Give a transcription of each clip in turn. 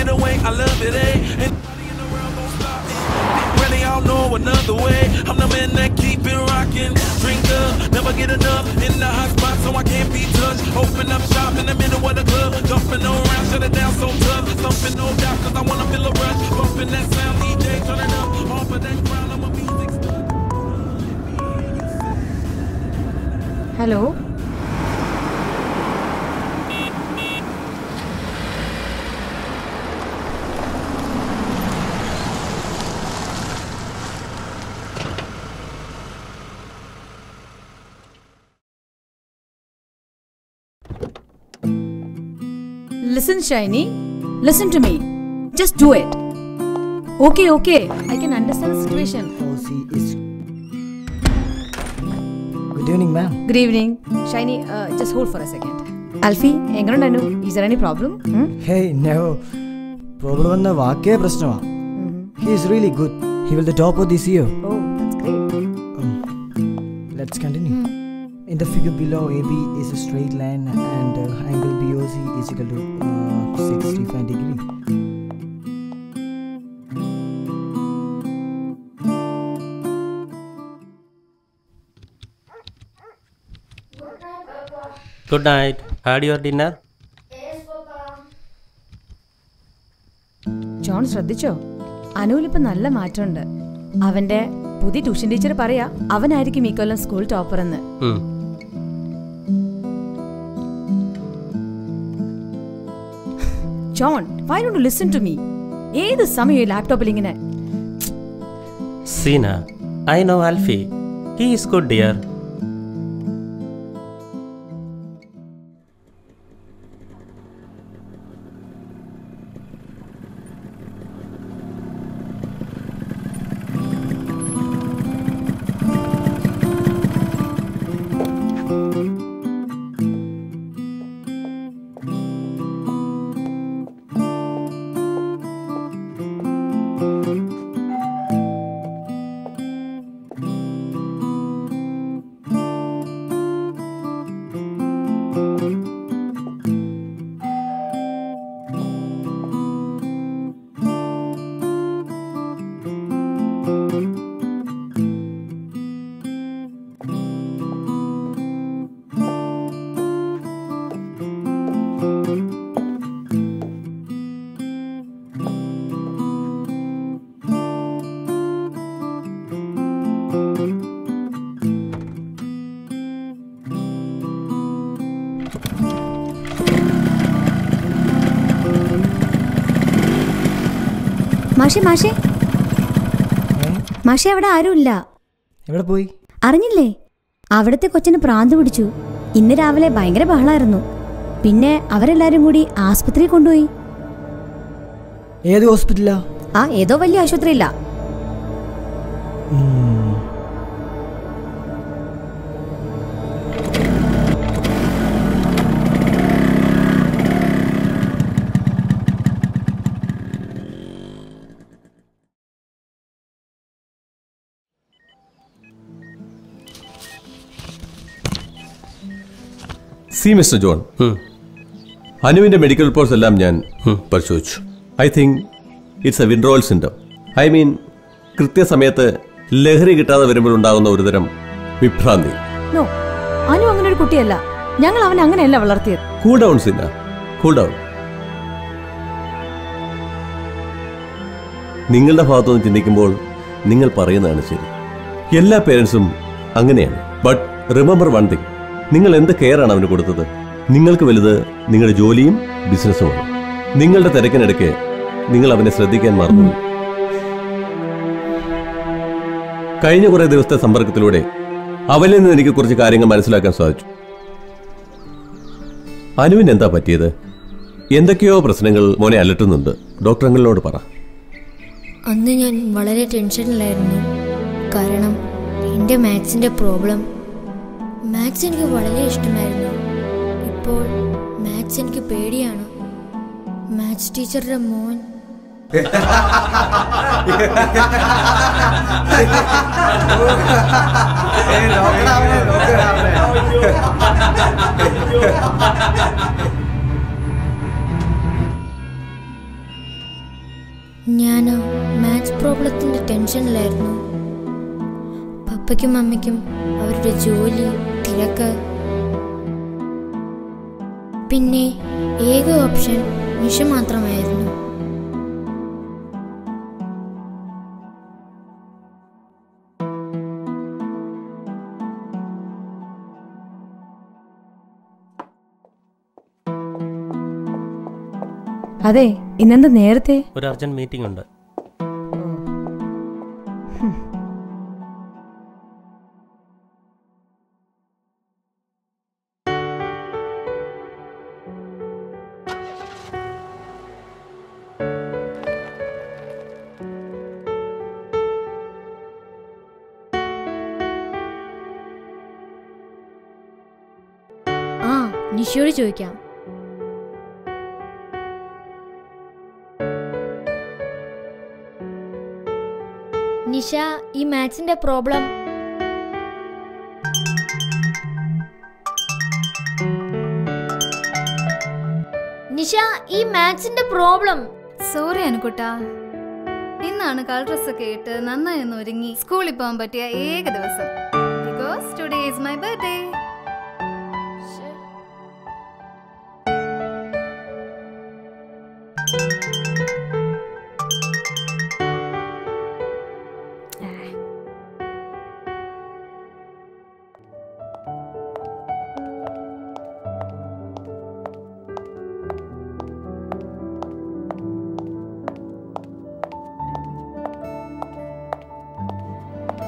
get away, I love it, eh? And nobody in the world gon' stop me. Really, I don't know another way. I'm the man that keep it rockin'. Drink up, never get enough. In the hot spot, so I can't be touched. Open up shop in the middle of the club. Jumping around, shut it down so tough. Thumping no doubt, cause I wanna feel a rush. Bumping that sound, DJ, turn it up. Off of that ground, I'm a music star. Hello? Listen, Shiny. Listen to me. Just do it. Okay, okay. I can understand the situation. She is. Good evening, ma'am. Good evening. Shiny, just hold for a second. Alfie, is there any problem? Hey, no. Problem on the vaake prashnama. He is really good. He will the top of this year. Oh, that's great. Let's continue. In the figure below, AB is a straight line and angle BOC is equal to 65 degree. Good night. Had your dinner? John ശ്രദ്ധിച്ചോ? അനുവിലിപ്പോ നല്ല മാറ്റമുണ്ട്. അവന്റെ പുതിയ tuition teacher പറയാ അവനായിരിക്കും ഈ കൊല്ലം school topper എന്ന്. John, why don't you listen to me? ഏത് സമയം ലാപ്ടോപ്പിൽ ഇങ്ങനെ? Sina, I know Alfie. He is good, dear. മാഷെ അവിടെ ആരുമില്ല. എവിടെ പോയി? അറിഞ്ഞില്ലേ? അവിടുത്തെ കൊച്ചിന് പ്രാന്ത് പിടിച്ചു. ഇന്ന് രാവിലെ ഭയങ്കര ബഹളായിരുന്നു. പിന്നെ അവരെല്ലാരും കൂടി ആസ്പത്രിയിൽ കൊണ്ടുപോയി. ഏത് ഹോസ്പിറ്റലാ? ഏതോ വലിയ ആശുപത്രിയില്ല. See, Mr. John. അനുവിന്റെ മെഡിക്കൽ റിപ്പോർട്ട്സ് എല്ലാം ഞാൻ പരിശോധിച്ചു. I think it's a withdrawal syndrome. I mean കൃത്യസമയത്ത് ലഹരി കിട്ടാതെ വരുമ്പോഴുണ്ടാകുന്ന ഒരുതരം വിഭ്രാന്തി. അനു അങ്ങനെ ഒരു കുട്ടിയല്ല. ഞങ്ങൾ അവനെ അങ്ങനെയല്ല വളർത്തിയത്. Cool down sinner, cool down. നിങ്ങളുടെ ഭാഗത്തുനിന്ന് ചിന്തിക്കുമ്പോൾ നിങ്ങൾ പറയുന്നതാണ് ശരി. എല്ലാ പേരൻസും അങ്ങനെയാണ്. ബട്ട് റിമെമ്പർ വൺ തിങ്, നിങ്ങൾ എന്ത് കെയറാണ് അവന് കൊടുത്തത്? നിങ്ങൾക്ക് വലുത് നിങ്ങളുടെ ജോലിയും ബിസിനസ്സുമാണ്. നിങ്ങളുടെ തിരക്കിനിടയ്ക്ക് നിങ്ങൾ അവനെ ശ്രദ്ധിക്കാൻ മറന്നു. കഴിഞ്ഞ കുറെ ദിവസത്തെ സമ്പർക്കത്തിലൂടെ അവനിൽ നിന്ന് എനിക്ക് കുറച്ച് കാര്യങ്ങൾ മനസ്സിലാക്കാൻ സാധിച്ചു. അനുവിന് എന്താ പറ്റിയത്? എന്തൊക്കെയോ പ്രശ്നങ്ങൾ മോനെ അലട്ടുന്നുണ്ട്. ഡോക്ടർ അങ്കിളിനോട് പറ. അന്ന് ഞാൻ വളരെ ടെൻഷനിലായിരുന്നു. കാരണം എൻ്റെ മാത്സിൻ്റെ പ്രോബ്ലം. മാത്സ് എനിക്ക് വളരെ ഇഷ്ടമായിരുന്നു. ഇപ്പോൾ മാത്സ് എനിക്ക് പേടിയാണ്. മാത്സ് ടീച്ചറുടെ മോൻ പ്രോബ്ലത്തിൻ്റെ ടെൻഷനിലായിരുന്നു. പപ്പയ്ക്കും മമ്മിക്കും അവരുടെ ജോലി, തിരക്ക്. പിന്നെ ഏക ഓപ്ഷൻ നിഷ മാത്രമായിരുന്നു. അതെ, ഇന്നെന്താ നേരത്തെ? ഒരു അർജന്റ് മീറ്റിംഗ് ഉണ്ട്. നിഷയോട് ചോദിക്കാം. നിഷ, ഈ മാത്സിന്റെ പ്രോബ്ലം സോറി അനുക്കുട്ടാ, ഇന്നാണ് കളർ ഡ്രസ് ഒക്കെ ഇട്ട് നന്നായി ഒന്ന് ഒരുങ്ങി സ്കൂളിൽ പോകാൻ പറ്റിയ ഏക ദിവസം. Because today is my birthday.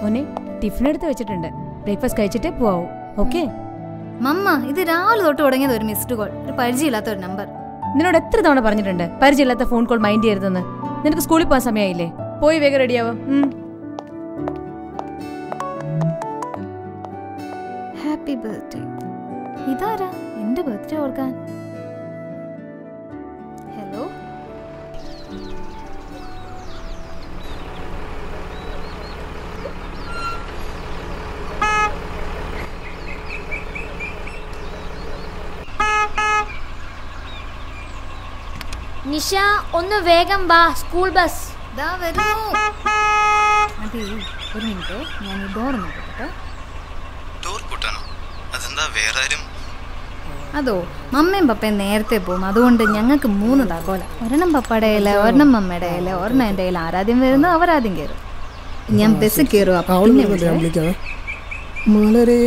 മോനെ, ടിഫിൻ എടുത്ത് വെച്ചിട്ടുണ്ട്. ബ്രേക്ക്ഫാസ്റ്റ് കഴിച്ചിട്ടേ പോവാവൂ. ഓക്കെ? മമ്മ, ഇത് രാവിലെ തൊട്ട് തുടങ്ങിയത് ഒരു മിസ്ഡ് കോൾ, ഒരു പരിചയമില്ലാത്ത ഒരു നമ്പർ. നിന്നോട് എത്ര തവണ പറഞ്ഞിട്ടുണ്ട് പരിചയമില്ലാത്ത ഫോൺ കോൾ മൈൻഡ് ചെയ്യരുതെന്ന്? നിനക്ക് സ്കൂളിൽ പോകാൻ സമയമായില്ലേ? പോയി വേഗം റെഡിയാവും. Happy birthday. ഇതാരാ എന്റെ ബർത്ത്ഡേ ഓർക്കാൻ? ഹലോ, നിഷ, ഒന്ന് വേഗം വാ, സ്കൂൾ ബസ് ദാ വരുന്നു. അതെ, ഒരു മിനിറ്റ്, ഞാൻ ഈ ഡോർ നോക്കട്ടെ. അതോ, മമ്മയും പപ്പയും നേരത്തെ പോകും, അതുകൊണ്ട് ഞങ്ങൾക്ക് 3 താക്കോല. ഒരെണ്ണം പപ്പയുടെ കയ്യില്, ഒരെണ്ണം മമ്മയുടെ കയ്യില്, ഒരെണ്ണം എൻ്റെ കയ്യിൽ. ആരാദ്യം വരുന്നു അവരാദ്യം കയറും. ഞാൻ ബസ് കയറും. മലരെ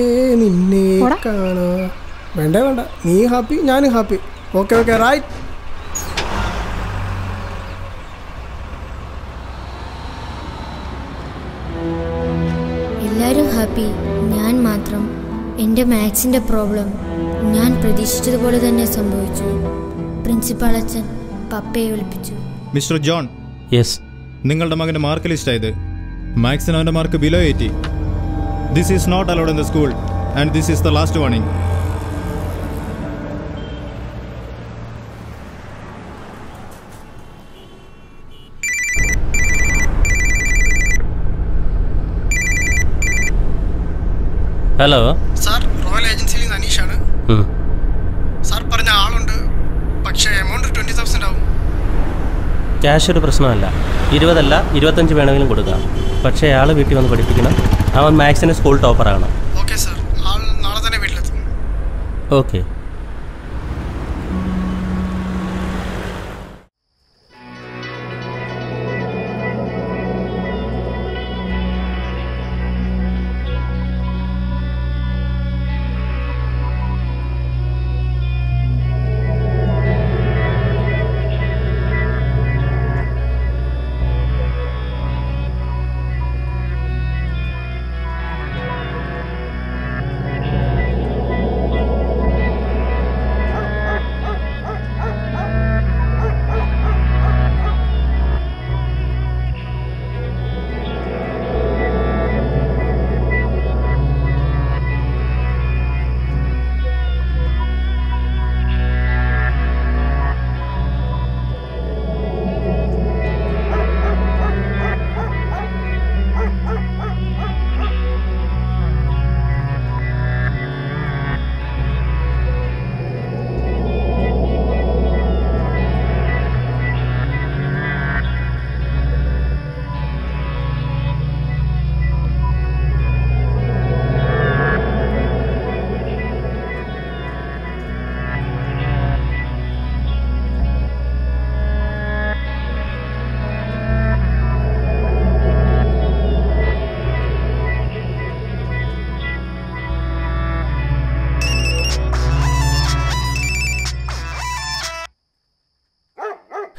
നിന്നെ കാണാ. വേണ്ട വേണ്ട, നീ ഹാപ്പി, ഞാനും ഹാപ്പി. Okay okay, right. എല്ലാവരും ഹാപ്പി, ഞാൻ മാത്രം. എൻ്റെ മാത്സിൻ്റെ പ്രോബ്ലം ഞാൻ പ്രതീക്ഷിച്ചതുപോലെ തന്നെ സംഭവിച്ചു. പ്രിൻസിപ്പാൾ അച്ഛൻ പപ്പയെ വിളിപ്പിച്ചു. Mister John. യെസ്. നിങ്ങളുടെ മകൻ്റെ മാർക്ക് ലിസ്റ്റ് ആയത്. മാത്സിന് അവൻ്റെ mark below 80. This is not allowed in the school and this is the last warning. Hello sir, royal ഏജൻസിയിൽ നിന്ന് അനീഷാണ്. സാർ പറഞ്ഞ ആളുണ്ട്, പക്ഷേ എമൗണ്ട് 20,000 ആവും. ക്യാഷ് ഒരു പ്രശ്നമല്ല. 20 അല്ല 25 വേണമെങ്കിലും കൊടുക്കാം. പക്ഷേ ആൾ വീട്ടിൽ വന്ന് പഠിപ്പിക്കണം. അവൻ മാത്സിന് സ്കൂൾ ടോപ്പറാണ്. ഓക്കെ സാർ, ആൾ നാളെ തന്നെ വീട്ടിലെത്തും. ഓക്കെ.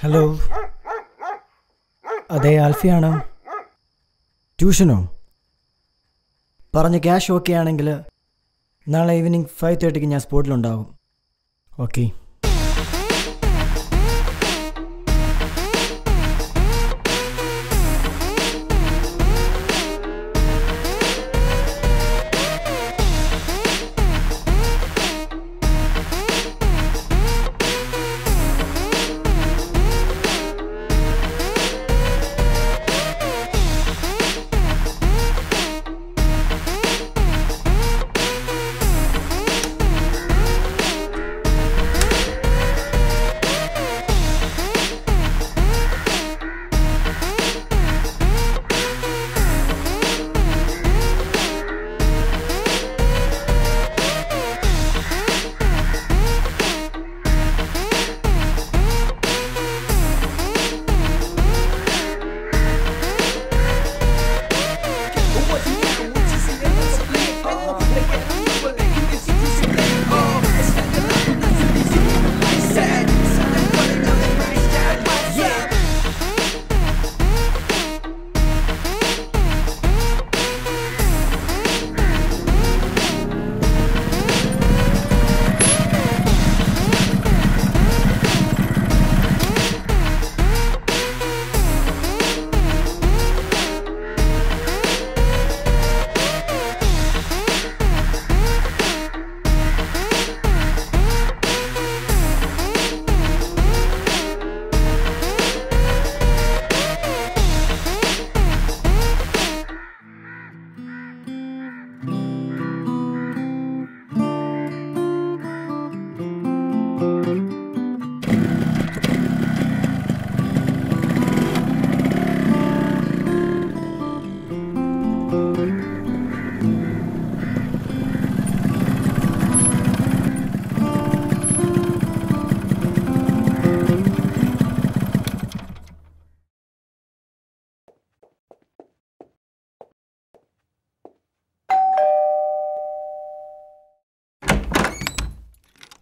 ഹലോ, അതെ ആൽഫിയാണോ? ട്യൂഷനോ? പറഞ്ഞ ക്യാഷ് ഓക്കെ ആണെങ്കിൽ നാളെ ഈവനിങ് 5:30 ഞാൻ സ്പോട്ടിലുണ്ടാകും. Okay.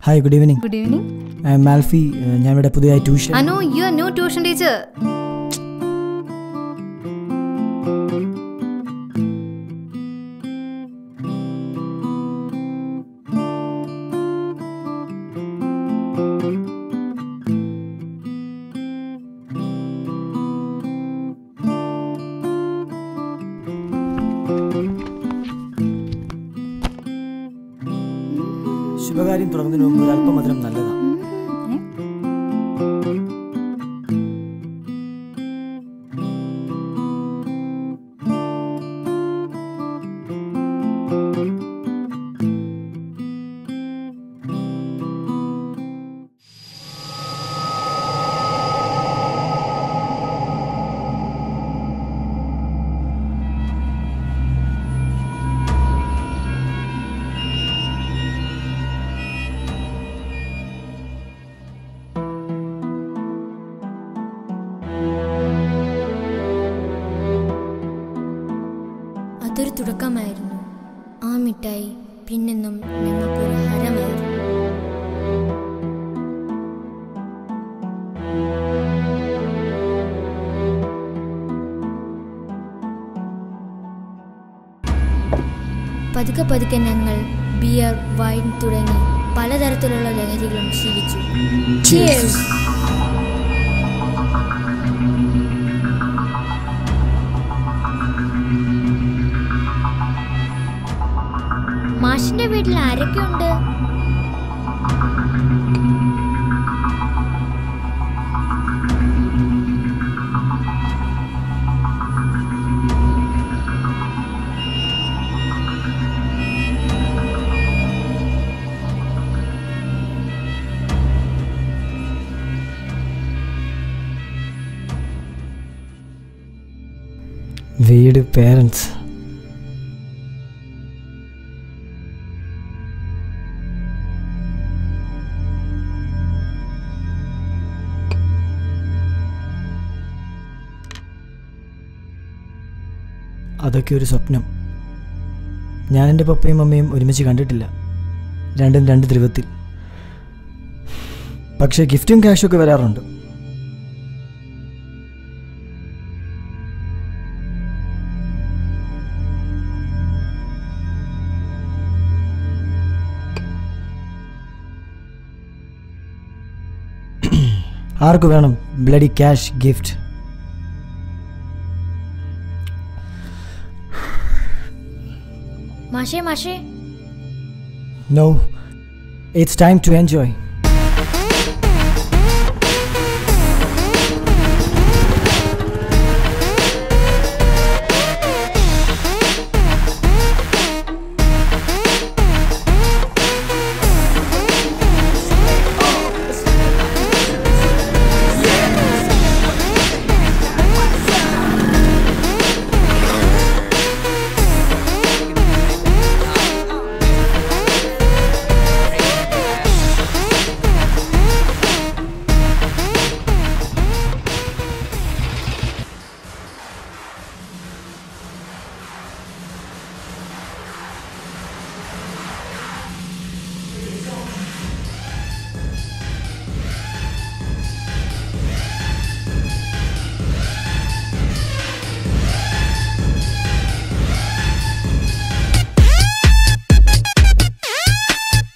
Hi, good evening. Good evening. I'm Alfie. ഞാൻ ഇവിടെ പുതിയതായി tuition. I know you are new tuition teacher. ശുഭകാര്യം തുടങ്ങുന്നതിന് മുമ്പ് ഒരല്പം മധുരം നല്ലതാണ്. അതൊരു തുടക്കമായിരുന്നു. ആ മിഠായി പിന്നെന്നും ഞങ്ങൾക്കൊരു ഹരമായിരുന്നു. പതുക്കെ പതുക്കെ ഞങ്ങൾ ബിയർ, വൈൻ തുടങ്ങി പലതരത്തിലുള്ള ലഹരികളും ശീലിച്ചു. മാഷിന്റെ വീട്ടിൽ ആരൊക്കെയുണ്ട്? വീട്, പേരൻസ്. അതൊക്കെ ഒരു സ്വപ്നം. ഞാൻ എൻ്റെ പപ്പയും അമ്മയും ഒരുമിച്ച് കണ്ടിട്ടില്ല. രണ്ടും രണ്ട് ധ്രുവത്തിൽ. പക്ഷേ ഗിഫ്റ്റും ക്യാഷൊക്കെ വരാറുണ്ട്. ആർക്ക് വേണം ബ്ലഡി ക്യാഷ് ഗിഫ്റ്റ്? മാഷേ മാഷേ. No, it's time to enjoy.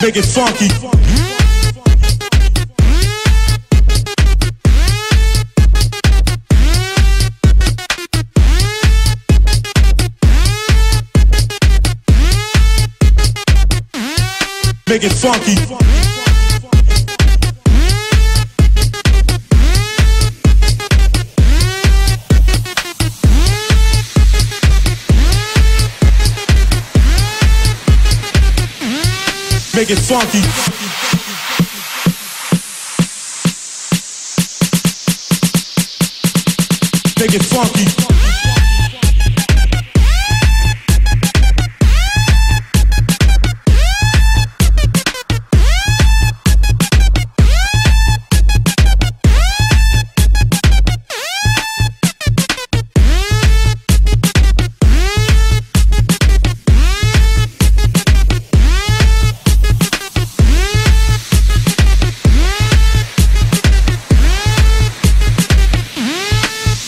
Make it funky. Make it funky. Make it funky. Make it funky.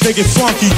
Make it funky.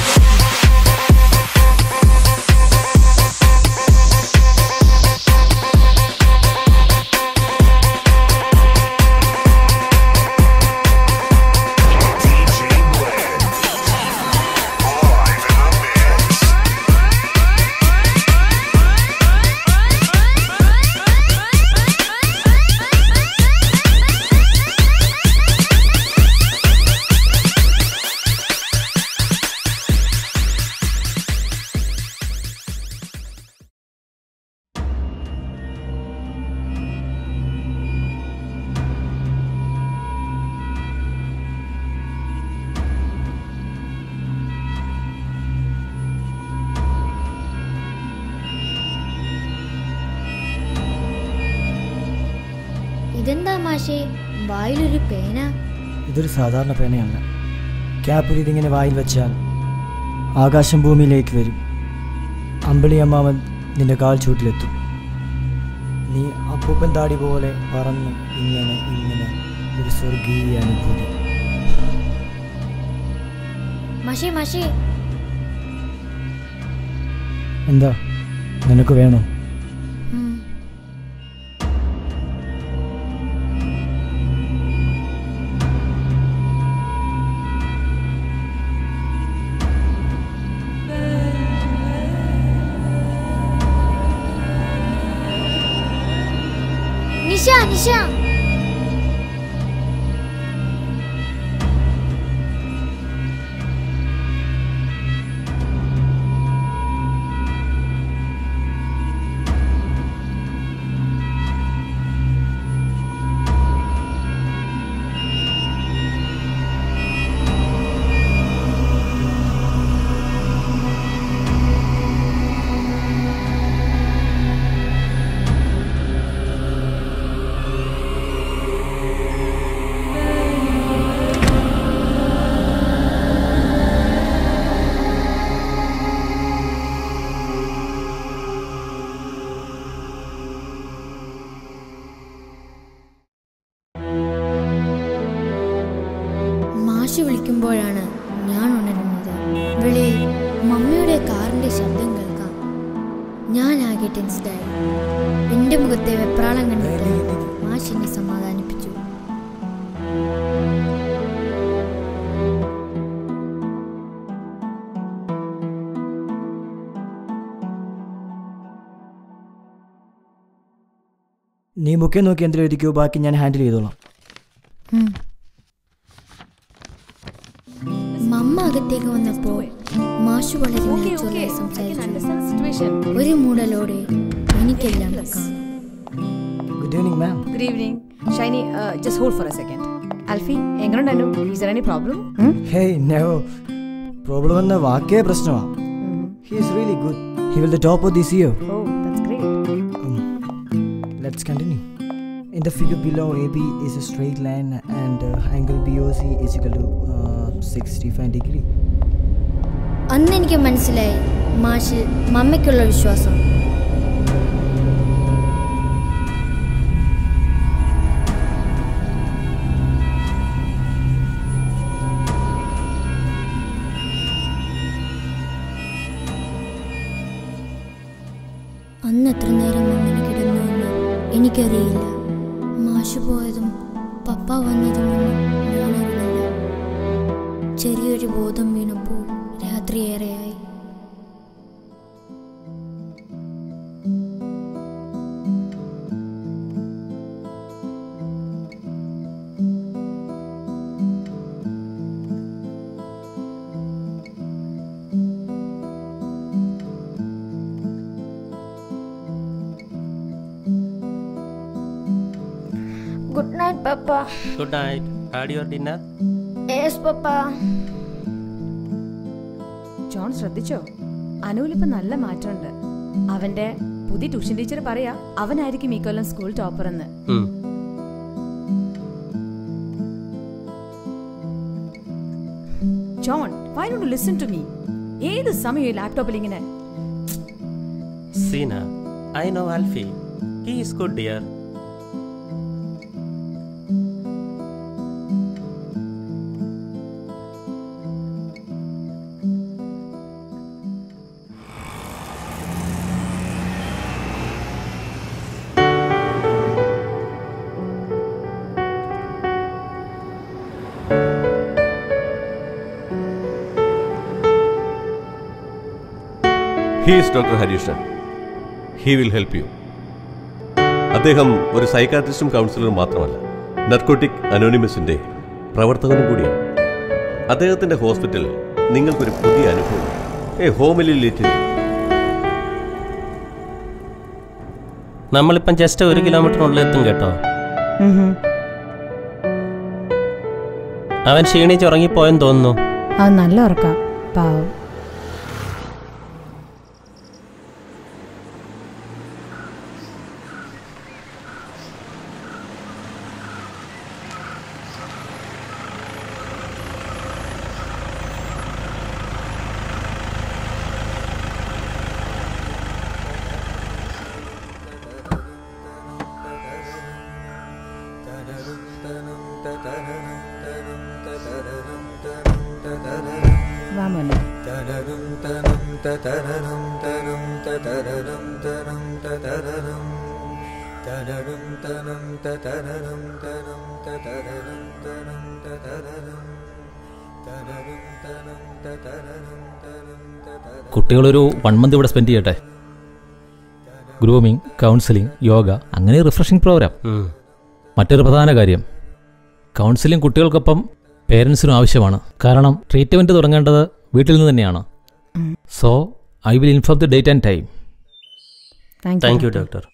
ഇതെന്താ മാഷേ വായിലൊരു പേന? ഇതൊരു സാധാരണ പേനയല്ല. ക്യാപ്പിൽ ഇതിങ്ങനെ വായിൽ വെച്ചാൽ ആകാശം ഭൂമിയിലേക്ക് വരും. അമ്പിളി അമ്മാവൻ നിന്റെ കാൽ ചൂട്ടിലെത്തും. നീ അപ്പൂപ്പൻ താടി പോലെ പറന്ന് ഇങ്ങനെ ഇങ്ങനെ ഒരു സ്വർഗീയ അനുഭൂതി. മാഷേ മാഷേ. എന്താ നിനക്ക് വേണോ? നിഷ നിഷ. വിളിക്കുമ്പോഴാണ് ഞാൻ ഉണരുന്നത്. വെളിയിൽ മമ്മിയുടെ കാറിന്റെ ശബ്ദം കേൾക്കാം. ഞാൻ ആകെ ടെൻസ്ഡായി. എന്റെ മുഖത്തെ വെപ്രാളം കണ്ടിട്ട് മാഷ് എന്നെ സമാധാനിപ്പിച്ചു. ബുക്കേ നോക്കി എന്തെങ്കിലും എഴുതിക്കോ, ബാക്കി ഞാൻ ഹാൻഡിൽ ചെയ്തോളാം. മമ്മ അകത്തേക്ക് വന്നപ്പോൾ മാഷു വളരെ നാച്ചുറലായി സംസാരിച്ചു. ഒരു മൂടലോടെ എനിക്കെല്ലാം കാണും. Good evening ma'am. Good evening. Shiny, just hold for a second. Alfie, എങ്ങനെയുണ്ടായിരുന്നു? Is there any problem? Hey no problem എന്ന വാക്കേ പ്രശ്നമാണ്. He is really good. He will the top of this year. Oh, that's great. Let's continue. In the figure below, AB is a straight line and angle BOC is equal to 65 degree. അന്ന് എനിക്ക് മനസ്സിലായി മാഷ് മമ്മയ്ക്കുള്ള വിശ്വാസം. അന്ന് എത്ര നേരം അങ്ങനെ കിടന്നു എന്ന് എനിക്കറിയില്ല. മാഷ് പോയതും പപ്പ വന്നതുമൊന്നും ഞാനറിയില്ല. ചെറിയൊരു ബോധം വീണപ്പോൾ രാത്രിയേറെയായി. Good night, Papa. Good night. Had your dinner? Yes, Papa. John ശ്രദ്ധിച്ചോ? അനുവിലിപ്പോൾ നല്ല മാറ്റമുണ്ട്. അവന്റെ പുതിയ ട്യൂഷൻ ടീച്ചർ പറയാ അവനായിരിക്കും ഈ കൊല്ലം സ്കൂൾ ടോപ്പർ എന്ന്. John, why don't you listen to me? ഏത് സമയം ലാപ്ടോപ്പിൽ ഇങ്ങനെ? Sina, I know Alfie. He is good, dear. He is Dr. Harishan. He will help you. അദ്ദേഹം ഒരു സൈക്കാട്രിസ്റ്റും കൗൺസിലറും മാത്രമല്ല, നർക്കോട്ടിക് അനോണിമസിന്റെ പ്രവർത്തകനും കൂടിയാണ്. അദ്ദേഹത്തിന്റെ ഹോസ്പിറ്റൽ നിങ്ങൾക്കൊരു പുതിയ അനുഭവം. ഹോമിലിറ്റി. നമ്മളിപ്പം ജസ്റ്റ് 1 കിലോമീറ്ററിനുള്ളിൽ എത്തും കേട്ടോ. അവൻ ക്ഷീണിച്ച് ഉറങ്ങിപ്പോയെന്ന് തോന്നുന്നു. അത് നല്ല ഉറക്കം, പാവം. കുട്ടികളൊരു 1 മന്ത് ഇവിടെ സ്പെൻഡ് ചെയ്യട്ടെ. ഗ്രൂമിങ്, കൗൺസിലിംഗ്, യോഗ, അങ്ങനെ റിഫ്രഷിംഗ് പ്രോഗ്രാം. മറ്റൊരു പ്രധാന കാര്യം, കൗൺസിലിംഗ് കുട്ടികൾക്കൊപ്പം പേരൻസിനും ആവശ്യമാണ്. കാരണം ട്രീറ്റ്മെൻറ്റ് തുടങ്ങേണ്ടത് വീട്ടിൽ നിന്ന് തന്നെയാണ്. So I will inform the date and time. Thank you doctor.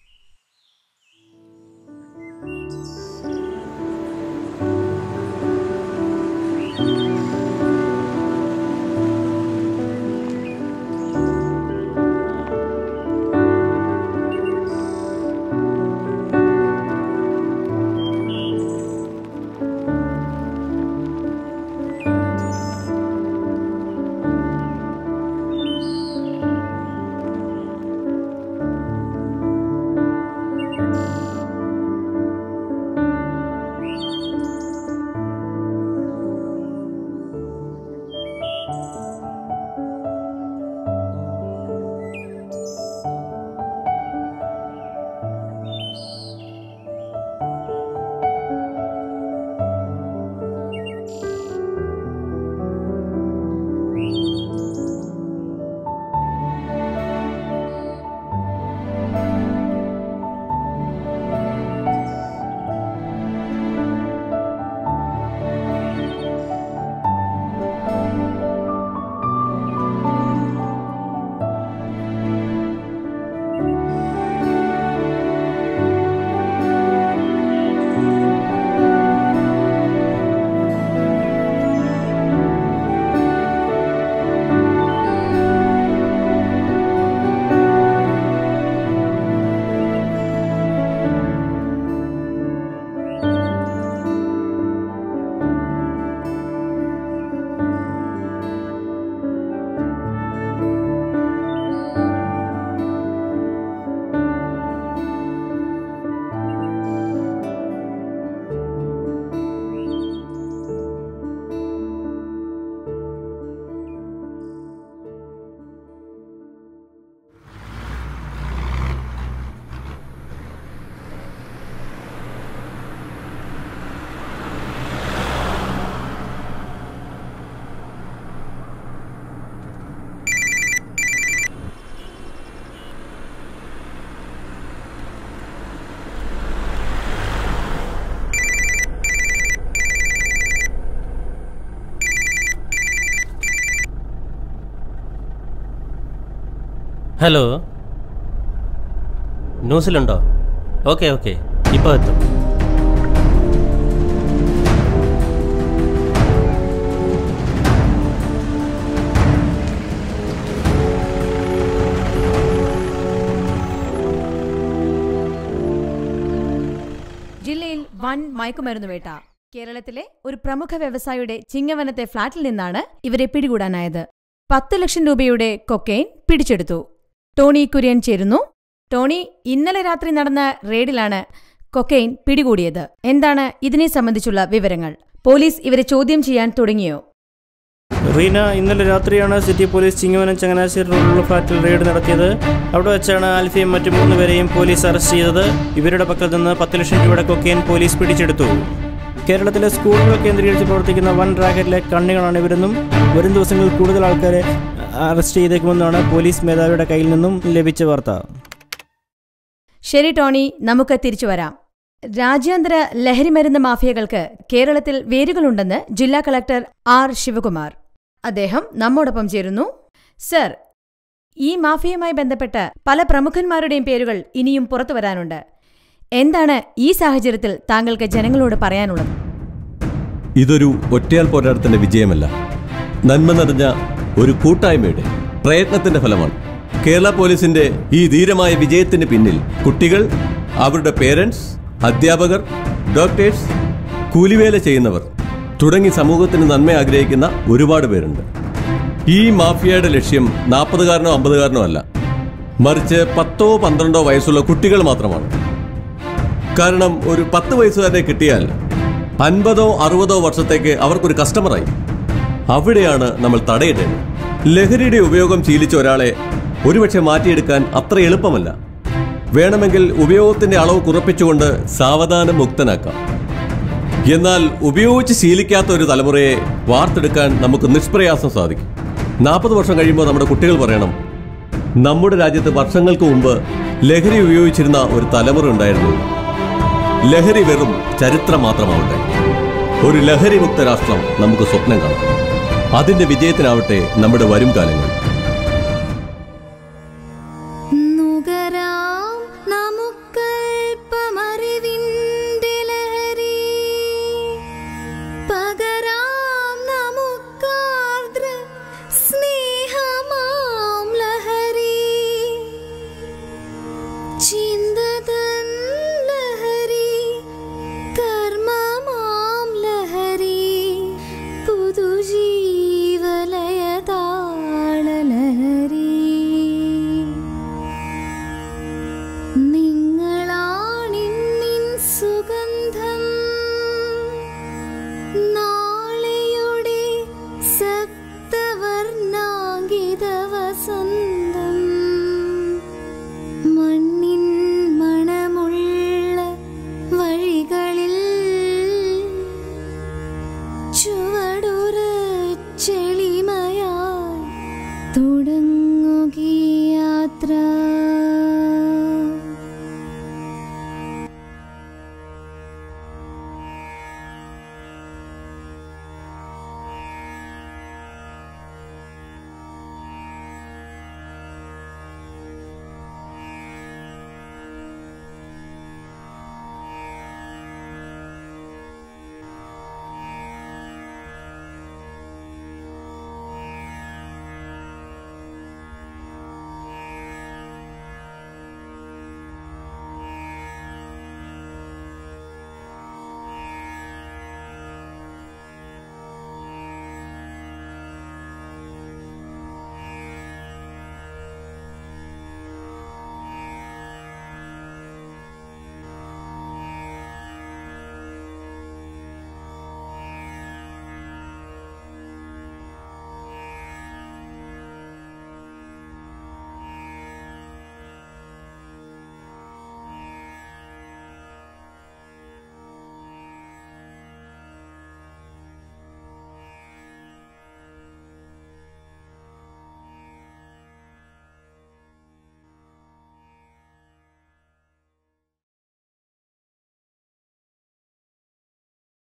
Hello, ന്യൂസിലുണ്ടോ? ഓക്കെ ഓക്കെ, ഇപ്പോൾ എത്തും. ജില്ലയിൽ വൻ മയക്കുമരുന്ന് വേട്ട. കേരളത്തിലെ ഒരു പ്രമുഖ വ്യവസായിയുടെ ചിങ്ങവനത്തെ ഫ്ളാറ്റിൽ നിന്നാണ് ഇവരെ പിടികൂടാനായത്. 10 ലക്ഷം രൂപയുടെ കൊക്കെയിൻ പിടിച്ചെടുത്തു. ടോണി കുര്യൻ ചേരുന്നു. ടോണി, ഇന്നലെ രാത്രി നടന്ന റെയ്ഡിലാണ് കൊക്കെയിൻ പിടികൂടിയത്. എന്താണ് ഇതിനെ സംബന്ധിച്ചുള്ള വിവരങ്ങൾ? പോലീസ് ഇവരെ ചോദ്യം ചെയ്യാൻ തുടങ്ങിയോ? റീന, ഇന്നലെ രാത്രിയാണ് സിറ്റി പോലീസ് ചിങ്ങവനം ചങ്ങനാശ്ശേരി റോഡിലുള്ള ഫ്ളാറ്റിൽ റെയ്ഡ് നടത്തിയത്. അവിടെ വെച്ചാണ് ആൽഫിയും മറ്റു 3 പേരെയും പോലീസ് അറസ്റ്റ് ചെയ്തത്. ഇവരുടെ പക്കൽ നിന്ന് 10 ലക്ഷം രൂപയുടെ കൊക്കെയിൻ പോലീസ് പിടിച്ചെടുത്തു. കേരളത്തിലെ സ്കൂളുകൾ കേന്ദ്രീകരിച്ച് പ്രവർത്തിക്കുന്ന വൻ റാക്കറ്റിലെ കണ്ണികളാണ് ഇവരെന്നും വരും ദിവസങ്ങളിൽ കൂടുതൽ ആൾക്കാരെ അറസ്റ്റ് ചെയ്തേക്കുമെന്നാണ് പോലീസ് മേധാവിയുടെ കയ്യിൽ നിന്നും ലഭിച്ച വാർത്ത. ശരി ടോണി, നമുക്ക് തിരിച്ചു വരാം. രാജ്യാന്തര ലഹരിമരുന്ന് മാഫിയകൾക്ക് കേരളത്തിൽ വേരുകളുണ്ടെന്ന് ജില്ലാ കളക്ടർ ആർ ശിവകുമാർ. അദ്ദേഹം നമ്മോടൊപ്പം ചേരുന്നു. സർ, ഈ മാഫിയയുമായി ബന്ധപ്പെട്ട് പല പ്രമുഖന്മാരുടെയും പേരുകൾ ഇനിയും പുറത്തു വരാനുണ്ട്. എന്താണ് ഈ സാഹചര്യത്തിൽ താങ്കൾക്ക് ജനങ്ങളോട് പറയാനുള്ളത്? ഇതൊരു ഒറ്റയാൾ പോരാട്ടത്തിന്റെ വിജയമല്ല, നന്മ നിറഞ്ഞ ഒരു കൂട്ടായ്മയുടെ പ്രയത്നത്തിന്റെ ഫലമാണ്. കേരള പോലീസിന്റെ ഈ ധീരമായ വിജയത്തിന് പിന്നിൽ കുട്ടികൾ, അവരുടെ പേരൻസ്, അധ്യാപകർ, ഡോക്ടേഴ്സ്, കൂലിവേല ചെയ്യുന്നവർ തുടങ്ങി സമൂഹത്തിന് നന്മ ആഗ്രഹിക്കുന്ന ഒരുപാട് പേരുണ്ട്. ഈ മാഫിയയുടെ ലക്ഷ്യം 40കാരനോ 50കാരനോ അല്ല, മറിച്ച് 10ഓ 12ഓ വയസ്സുള്ള കുട്ടികൾ മാത്രമാണ്. കാരണം ഒരു 10 വയസ്സുകാരനെ കിട്ടിയാൽ 50ഓ 60ഓ വർഷത്തേക്ക് അവർക്കൊരു കസ്റ്റമറായി. അവിടെയാണ് നമ്മൾ തടയിടേണ്ടത്. ലഹരിയുടെ ഉപയോഗം ശീലിച്ച ഒരാളെ ഒരുപക്ഷെ മാറ്റിയെടുക്കാൻ അത്ര എളുപ്പമല്ല. വേണമെങ്കിൽ ഉപയോഗത്തിന്റെ അളവ് കുറപ്പിച്ചുകൊണ്ട് സാവധാനം മുക്തനാക്കാം. എന്നാൽ ഉപയോഗിച്ച് ശീലിക്കാത്ത ഒരു തലമുറയെ വാർത്തെടുക്കാൻ നമുക്ക് നിഷ്പ്രയാസം സാധിക്കും. 40 വർഷം കഴിയുമ്പോൾ നമ്മുടെ കുട്ടികൾ പറയണം, നമ്മുടെ രാജ്യത്ത് വർഷങ്ങൾക്ക് മുമ്പ് ലഹരി ഉപയോഗിച്ചിരുന്ന ഒരു തലമുറ ഉണ്ടായിരുന്നു. ലഹരി വെറും ചരിത്രം മാത്രമാവട്ടെ. ഒരു ലഹരിമുക്ത രാഷ്ട്രം നമുക്ക് സ്വപ്നം കാണാം. അതിന്റെ വിജയത്തിനാവട്ടെ നമ്മുടെ വരും കാലങ്ങൾ.